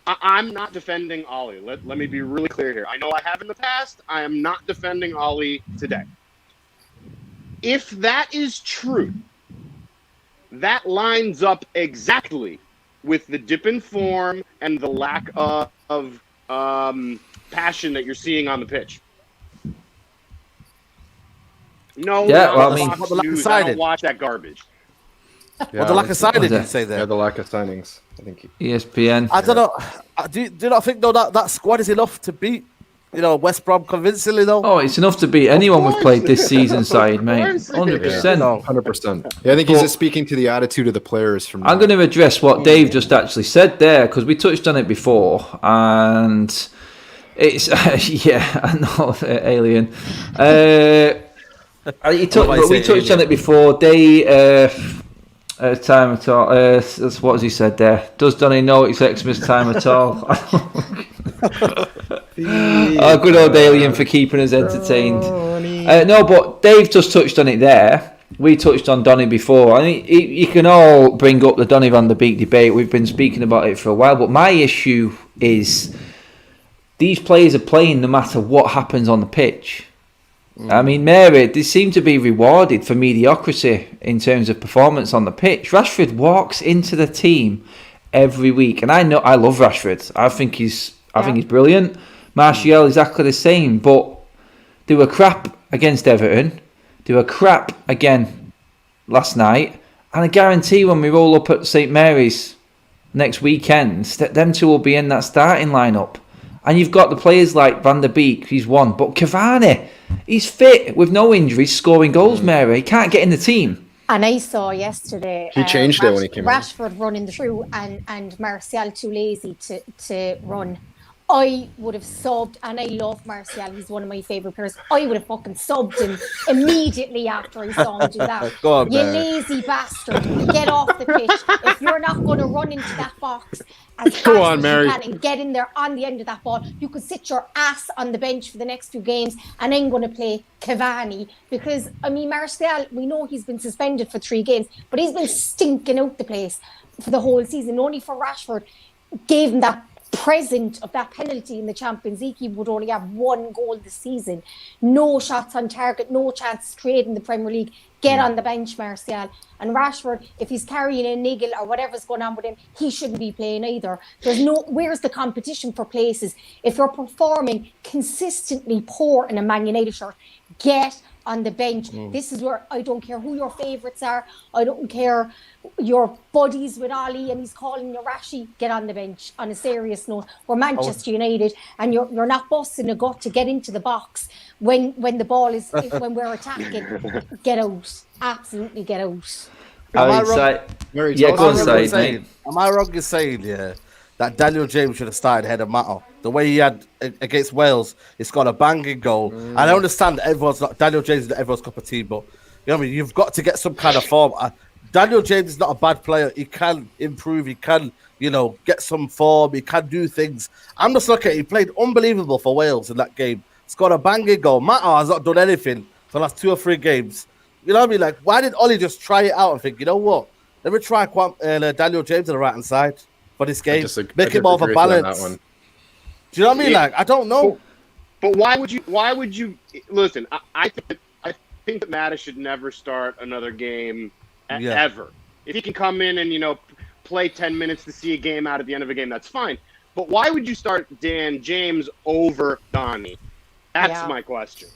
I'm not defending Ollie. Let me be really clear here. I know I have in the past. I am not defending Ollie today. If that is true, that lines up exactly with the dip in form and the lack of passion that you're seeing on the pitch. No, I don't watch that garbage. Yeah, the lack of signings, did you say there? Yeah, the lack of signings. I think ESPN. I don't know. Do you not think though that squad is enough to beat West Brom convincingly though. Oh, it's enough to beat anyone we've played this season side, mate. 100%. 100%. Yeah, I think he's just speaking to the attitude of the players. I'm going to address what Dave just actually said there, because we touched on it before, and it's I know, alien. We touched on it before. Time at all. What has he said there? Does Donny know it's Xmas time at all? Good old alien for keeping us entertained. No, but Dave just touched on it there. We touched on Donny before. I mean, you can all bring up the Donny van der Beek debate. We've been speaking about it for a while. But my issue is these players are playing no matter what happens on the pitch. I mean, Mary, they seem to be rewarded for mediocrity in terms of performance on the pitch. Rashford walks into the team every week, and I love Rashford. I think he's brilliant. Martial exactly the same, but they were crap against Everton. They were crap again last night, and I guarantee when we roll up at St Mary's next weekend, them two will be in that starting lineup. And you've got the players like Van der Beek, he's one, but Cavani, he's fit with no injuries, scoring goals, Mary. He can't get in the team. And I saw yesterday he changed it when he came Rashford running through and Martial too lazy to run. I would have subbed, and I love Martial. He's one of my favourite players. I would have fucking subbed him immediately after I saw him do that. You lazy bastard. Get off the pitch. If you're not going to run into that box as fast as you can and get in there on the end of that ball, you could sit your ass on the bench for the next few games, and I'm going to play Cavani. Because, I mean, Martial, we know he's been suspended for 3 games, but he's been stinking out the place for the whole season. Only for Rashford gave him that present of that penalty in the Champions League. He would only have 1 goal this season. No shots on target, no chance straight in the Premier League. Get on the bench, Martial. And Rashford, if he's carrying a niggle or whatever's going on with him, he shouldn't be playing either. Where's the competition for places? If you're performing consistently poor in a Man United shirt, get on the bench. This is where I don't care who your favourites are. I don't care your buddies with Ollie and he's calling you Rashi. Get on the bench. On a serious note, we're Manchester United, and you're not busting a gut to get into the box when the ball is when we're attacking. Get out. Absolutely get out. Am I wrong in saying that Daniel James should have started ahead of Mata? The way he had against Wales, it's got a banging goal. And I understand that Daniel James is not everyone's cup of tea, but you've got to get some kind of form. Daniel James is not a bad player. He can improve. He can, get some form. He can do things. I'm just looking at it. He played unbelievable for Wales in that game. Scored a banging goal. Mata has not done anything for the last 2 or 3 games. You know what I mean? Like, why did Ollie just try it out and think, you know what? Let me try Daniel James on the right-hand side for this game. Make him more of a balance. Do you know what I mean? Like, I don't know. But why would you listen? I think that Mata should never start another game ever. If he can come in and play 10 minutes to see a game out at the end of a game, that's fine. But why would you start Dan James over Donny? That's my question.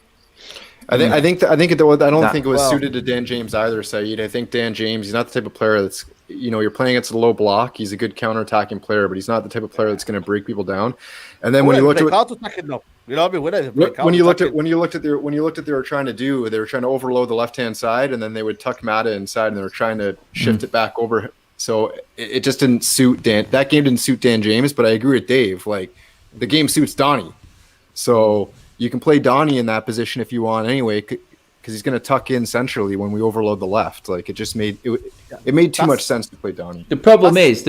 I don't think it was suited to Dan James either, Saeed. I think Dan James, he's not the type of player that's, you're playing against a low block. He's a good counter-attacking player, but he's not the type of player that's going to break people down. And then when you looked at when you looked at what they were trying to do, they were trying to overload the left-hand side, and then they would tuck Mata inside, and they were trying to shift it back over. So it just didn't suit Dan. That game didn't suit Dan James, but I agree with Dave. Like, the game suits Donny. So you can play Donny in that position if you want anyway, because he's going to tuck in centrally when we overload the left. Like, it just made too much sense to play Donny. The problem is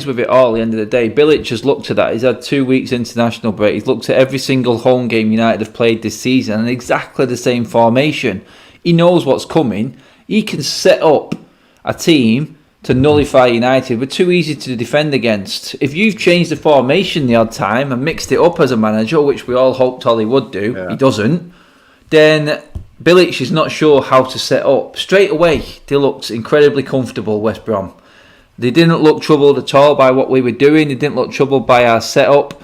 with it all. At the end of the day, Bilic has looked at that. He's had 2 weeks international break. He's looked at every single home game United have played this season and exactly the same formation. He knows what's coming. He can set up a team to nullify United. We're too easy to defend against. If you've changed the formation the odd time and mixed it up as a manager, which we all hoped Ollie would do, he doesn't, then Bilic is not sure how to set up. Straight away, they looked incredibly comfortable, West Brom. They didn't look troubled at all by what we were doing. They didn't look troubled by our setup.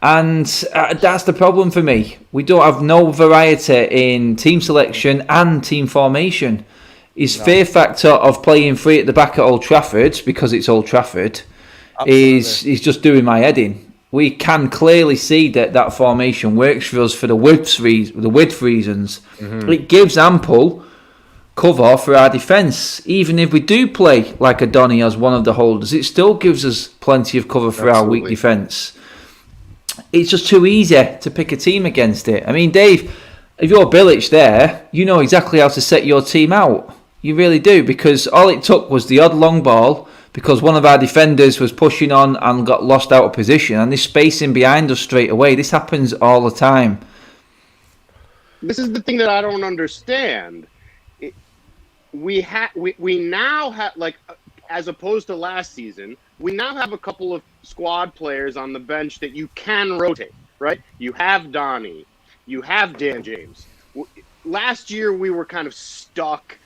And that's the problem for me. We don't have no variety in team selection and team formation. His fear factor of playing free at the back at Old Trafford, because it's Old Trafford, is just doing my head in. we can clearly see that formation works for us for the width reasons. It gives ample cover for our defence. Even if we do play like a Donny as one of the holders, it still gives us plenty of cover for our weak defence. It's just too easy to pick a team against it. I mean, Dave, if you're Bilic there, you know exactly how to set your team out. You really do, because all it took was the odd long ball, because one of our defenders was pushing on and got lost out of position, and this spacing behind us straight away. This happens all the time. This is the thing that I don't understand. We now have, like, as opposed to last season, we now have a couple of squad players on the bench that you can rotate, right? You have Donny, you have Dan James. Last year we were kind of stuck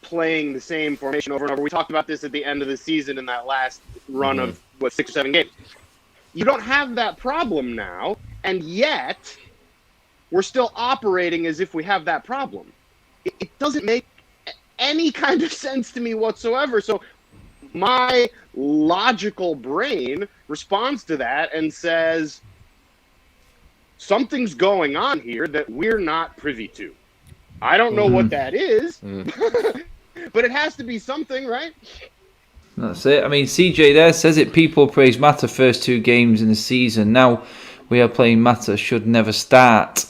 playing the same formation over and over. We talked about this at the end of the season in that last run of 6 or 7 games. You don't have that problem now, and yet we're still operating as if we have that problem. It doesn't make any kind of sense to me whatsoever. So my logical brain responds to that and says, something's going on here that we're not privy to. I don't know what that is, but it has to be something, right? That's it. I mean, CJ there says it. People praise Mata first 2 games in the season. Now we are playing Mata should never start.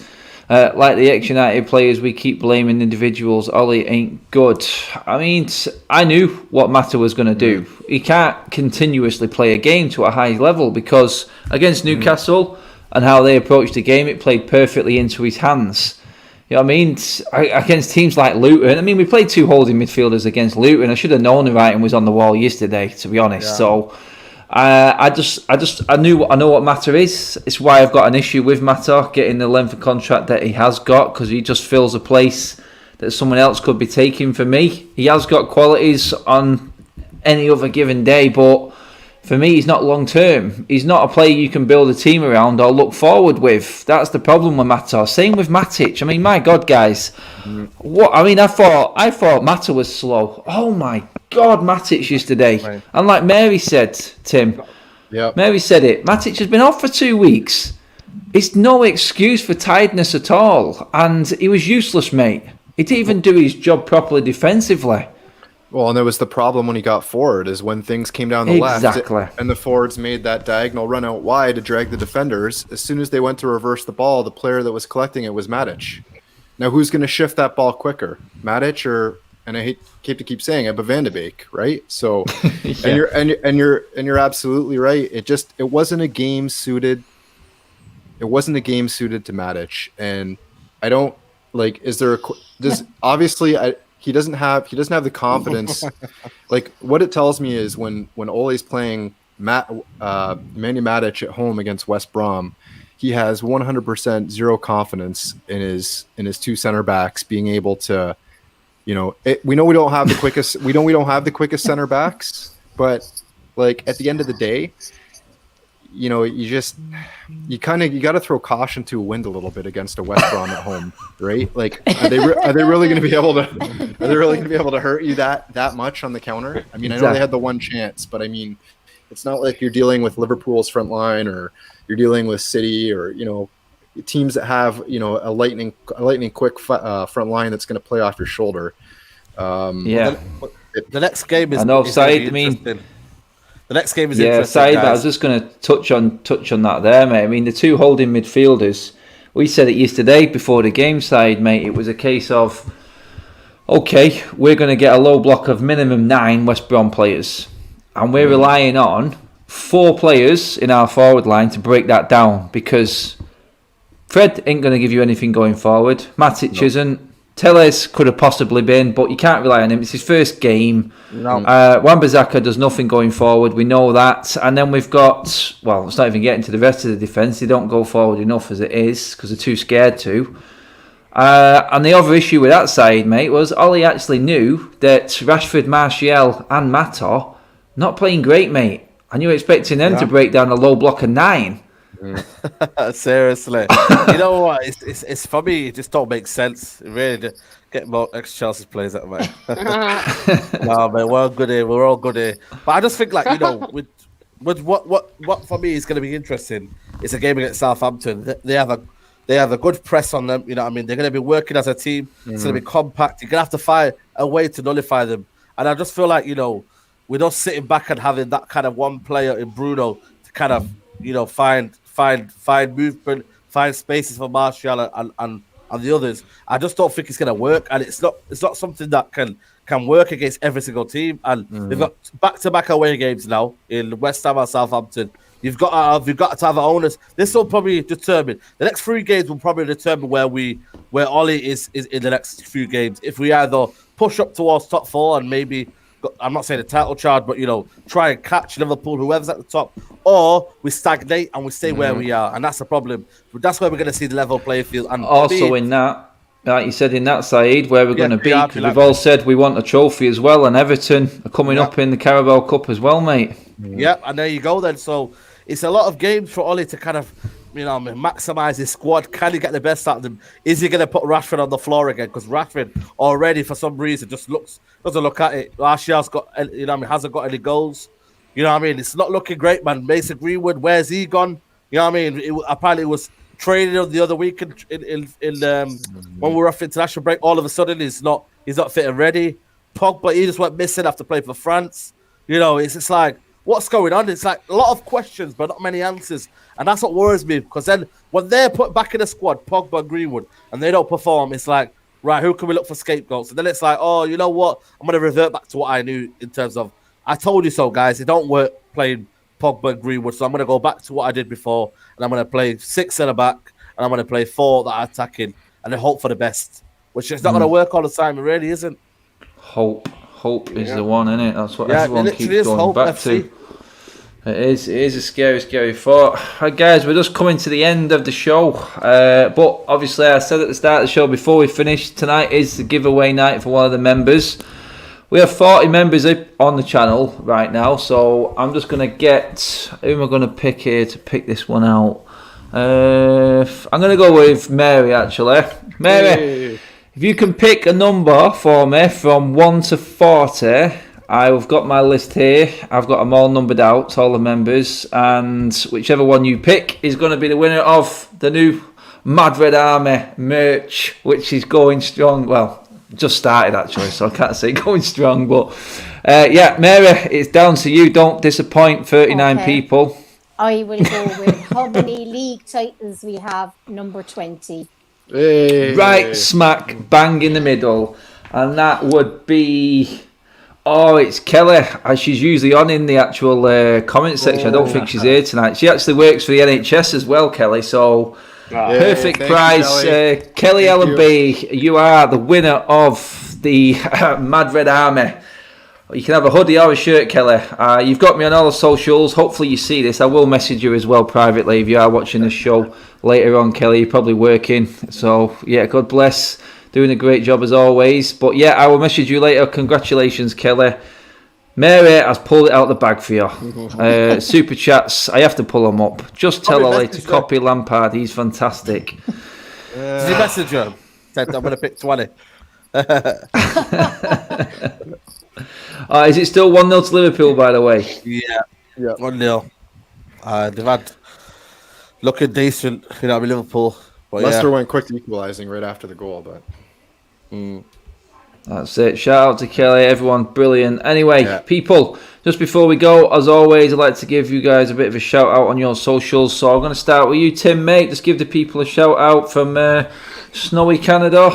Like the ex-United players, we keep blaming individuals. Ollie ain't good. I mean, I knew what Mata was going to do. He can't continuously play a game to a high level, because against Newcastle and how they approached the game, it played perfectly into his hands. You know what I mean? Against teams like Luton, I mean, we played 2 holding midfielders against Luton. I should have known the writing was on the wall yesterday, to be honest. Yeah. So I know what Mata is. It's why I've got an issue with Mata getting the length of contract that he has got, because he just fills a place that someone else could be taking for me. He has got qualities on any other given day, but for me, he's not long term. He's not a player you can build a team around or look forward with. That's the problem with Mata. Same with Matic. I mean, my God, guys, what? I mean, I thought Mata was slow. Oh my God, Matic yesterday. Right. And like Mary said, Tim, Mary said it. Matic has been off for 2 weeks. It's no excuse for tiredness at all. And he was useless, mate. He didn't even do his job properly defensively. Well, and there was the problem when he got forward, is when things came down the left and the forwards made that diagonal run out wide to drag the defenders. As soon as they went to reverse the ball, the player that was collecting it was Matic. Now, who's going to shift that ball quicker, Matic or? And I hate to keep saying it, but Van de Beek, right? So, and you're absolutely right. It wasn't a game suited. It wasn't a game suited to Matic, and I don't like. Is there he doesn't have the confidence. Like, what it tells me is when Ole's playing Manny Matic at home against West Brom, he has 100% zero confidence in his 2 center backs being able to, we know we don't have the quickest we don't have the quickest center backs, but like at the end of the day, you got to throw caution to a wind a little bit against a West Brom at home, right? Like, are they really going to be able to hurt you that much on the counter? I mean, I know they had the one chance, but I mean, it's not like you're dealing with Liverpool's front line, or you're dealing with City, or teams that have a lightning quick front line that's going to play off your shoulder. The next game is. I know, Said. I mean. The next game is interesting. Said, I was just going to touch on that there, mate. I mean, the 2 holding midfielders, we said it yesterday before the game, Said, mate. It was a case of, okay, we're going to get a low block of minimum 9 West Brom players, and we're relying on 4 players in our forward line to break that down, because Fred ain't going to give you anything going forward. Matic isn't. Telles could have possibly been, but you can't rely on him. It's his first game. No. Wan-Bissaka does nothing going forward. We know that. And then we've got, well, let's not even get into the rest of the defence. They don't go forward enough as it is, because they're too scared to. And the other issue with that side, mate, was Ollie actually knew that Rashford, Martial and Mata not playing great, mate. And you're expecting them to break down a low block of 9. Seriously, you know what? It's for me. It just don't make sense. It really get more ex-Chelsea players out of me. No, man, we're all good here. We're all good here. But I just think, like, with what for me is going to be interesting it's a game against Southampton. They have a good press on them. You know what I mean? They're going to be working as a team. It's going to be compact. You're going to have to find a way to nullify them. And I just feel like, we're not sitting back and having that kind of one player in Bruno to kind of, find movement, find spaces for Martial and the others. I just don't think it's going to work. And it's not something that can work against every single team. And we've got back-to-back away games now in West Ham and Southampton. You've got to have our owners. This will probably determine the next 3 games. Will probably determine where Ollie is in the next few games. If we either push up towards top 4 and maybe, I'm not saying a title charge, but try and catch Liverpool, whoever's at the top, or we stagnate and we stay where we are, and that's the problem. But that's where we're going to see the level playing field. And also in that, like you said, in that side where we're going to be, because we've all said we want a trophy as well, and Everton are coming up in the Carabao Cup as well, mate. Yeah, and there you go then. So it's a lot of games for Ollie to kind of, maximise his squad. Can he get the best out of them? Is he going to put Rashford on the floor again? Because Rashford already, for some reason, doesn't look at it. Martial's got, hasn't got any goals. It's not looking great, man. Mason Greenwood, where's he gone? Apparently it was training the other week in when we were off international break. All of a sudden, he's not fit and ready. Pogba, he just went missing after playing for France. It's just like, what's going on? It's like a lot of questions, but not many answers. And that's what worries me, because then when they're put back in the squad, Pogba and Greenwood, and they don't perform, it's like, right, who can we look for scapegoats? And then it's like, oh, you know what? I'm going to revert back to what I knew in terms of, I told you so, guys. It don't work playing Pogba and Greenwood, so I'm going to go back to what I did before, and I'm going to play 6 at the back, and I'm going to play 4 that are attacking, and then hope for the best, which is not going to work all the time. It really isn't. Hope is the one, isn't it? That's what everyone keeps going back to. It is a scary thought. Right, guys, we're just coming to the end of the show. But obviously, I said at the start of the show before we finish, tonight is the giveaway night for one of the members. We have 40 members on the channel right now, so I'm just going to get... Who am I going to pick here to pick this one out? I'm going to go with Mary, actually. Mary, if you can pick a number for me from 1 to 40... I've got my list here. I've got them all numbered out to all the members, and whichever one you pick is going to be the winner of the new Mad Red Army merch, which is going strong. Well, just started actually, so I can't say going strong, but Mary, it's down to you. Don't disappoint 39 people. I will go with how many league titles we have. Number 20. Hey. Right smack bang in the middle, and that would be... Oh, it's Kelly. She's usually on in the actual comment section. I don't think she's here tonight. She actually works for the NHS as well, Kelly. So, perfect prize. Kelly L&B, you are the winner of the Mad Red Army. You can have a hoodie or a shirt, Kelly. You've got me on all the socials. Hopefully you see this. I will message you as well privately if you are watching the show later on, Kelly. You're probably working. So, yeah, God bless. Doing a great job as always. But yeah, I will message you later. Congratulations, Kelly. Mary has pulled it out the bag for you. Super chats. I have to pull them up. Just tell Ollie to copy Lampard. He's fantastic. Did you message him? Said I'm going to pick 20. Is it still 1-0 to Liverpool, by the way? Yeah. 1-0. They've had looking decent, Liverpool. But Leicester went quick equalising right after the goal, but... That's it. Shout out to Kelly, everyone, brilliant. Anyway, people, just before we go, as always, I'd like to give you guys a bit of a shout out on your socials. So I'm going to start with you, Tim, mate. Just give the people a shout out from snowy Canada.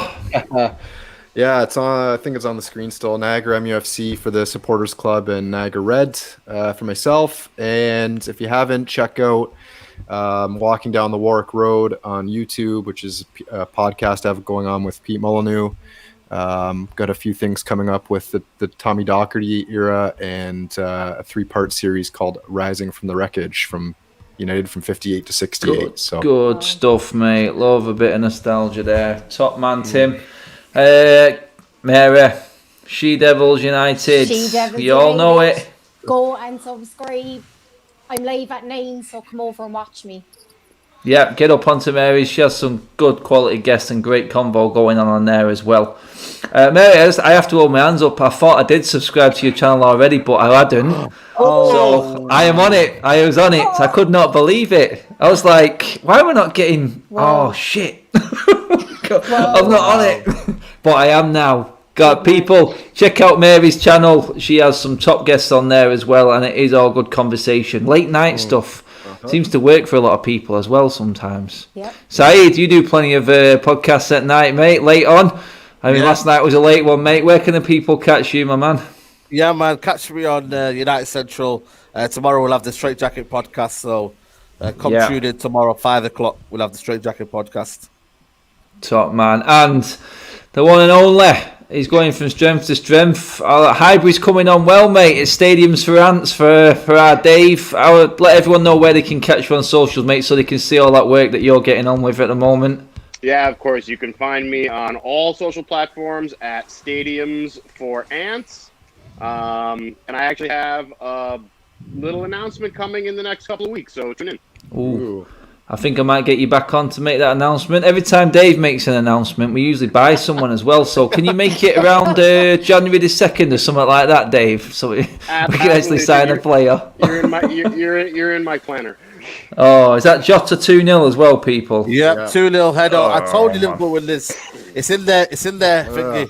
Yeah, it's on. I think it's on the screen still. Niagara MUFC for the Supporters Club and Niagara Red for myself. And if you haven't, check out Walking Down the Warwick Road on YouTube, which is a podcast I have going on with Pete Molyneux. Got a few things coming up with the Tommy Docherty era and a 3-part series called Rising from the Wreckage from United from 58 to 68. Good stuff, mate. Love a bit of nostalgia there. Top man, Tim. Mary, She Devils United. You all know it. Go and subscribe. I'm live at 9, so come over and watch me. Yeah, get up onto Mary's. She has some good quality guests and great convo going on there as well. Mary, I have to hold my hands up. I thought I did subscribe to your channel already, but I hadn't. So I am on it. I was on it. I could not believe it. I was like, why am I not getting... Wow. Oh, shit. I'm not on it. But I am now. God, people, check out Mary's channel. She has some top guests on there as well, and it is all good conversation. Late night stuff. Seems to work for a lot of people as well sometimes. Yep. Saeed, you do plenty of podcasts at night, mate, late on. I mean, last night was a late one, mate. Where can the people catch you, my man? Yeah, man, catch me on United Central. Tomorrow we'll have the Straight Jacket podcast, so come tune in tomorrow, 5 o'clock. We'll have the Straight Jacket podcast. Top man. And the one and only, he's going from strength to strength. Highbury's coming on well, mate. It's Stadiums for Ants for our Dave. I'll let everyone know where they can catch you on socials, mate, so they can see all that work that you're getting on with at the moment. Yeah, of course. You can find me on all social platforms at Stadiums for Ants. And I actually have a little announcement coming in the next couple of weeks, so tune in. Ooh. I think I might get you back on to make that announcement. Every time Dave makes an announcement, we usually buy someone as well. So can you make it around January the 2nd or something like that, Dave? So we can actually sign a player. You're in my planner. Oh, is that Jota 2-0 as well, people? Yeah, 2-0 header. I told you Liverpool win this. It's in there. Thingy.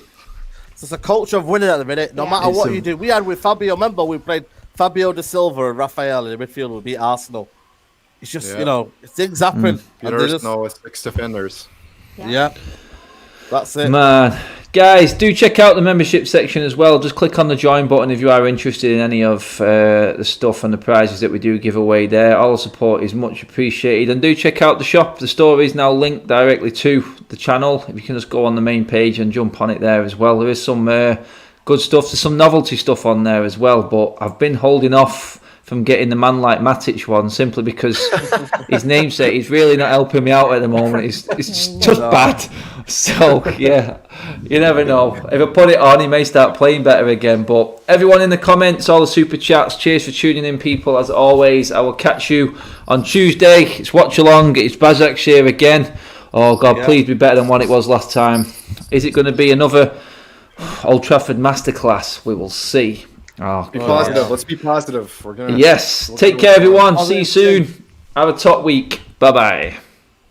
So it's a culture of winning at the minute. No matter what you do. We had with Fabio. Remember, we played Fabio Da Silva and Rafael in the midfield. We beat Arsenal. It's just, things happen. Peter with 6 defenders. Yeah. That's it. Man. Guys, do check out the membership section as well. Just click on the join button if you are interested in any of the stuff and the prizes that we do give away there. All support is much appreciated. And do check out the shop. The store is now linked directly to the channel. If you can just go on the main page and jump on it there as well. There is some good stuff. There's some novelty stuff on there as well. But I've been holding off from getting the man like Matic one simply because his namesake is really not helping me out at the moment. It's just bad. So yeah, you never know. If I put it on, he may start playing better again. But everyone in the comments, all the super chats, cheers for tuning in, people. As always, I will catch you on Tuesday. It's watch along. It's Bazak's here again. Oh God, please be better than what it was last time. Is it going to be another Old Trafford masterclass? We will see. Oh, be positive. Let's be positive. Yes. Take care, everyone. See you soon. Have a top week. Bye-bye.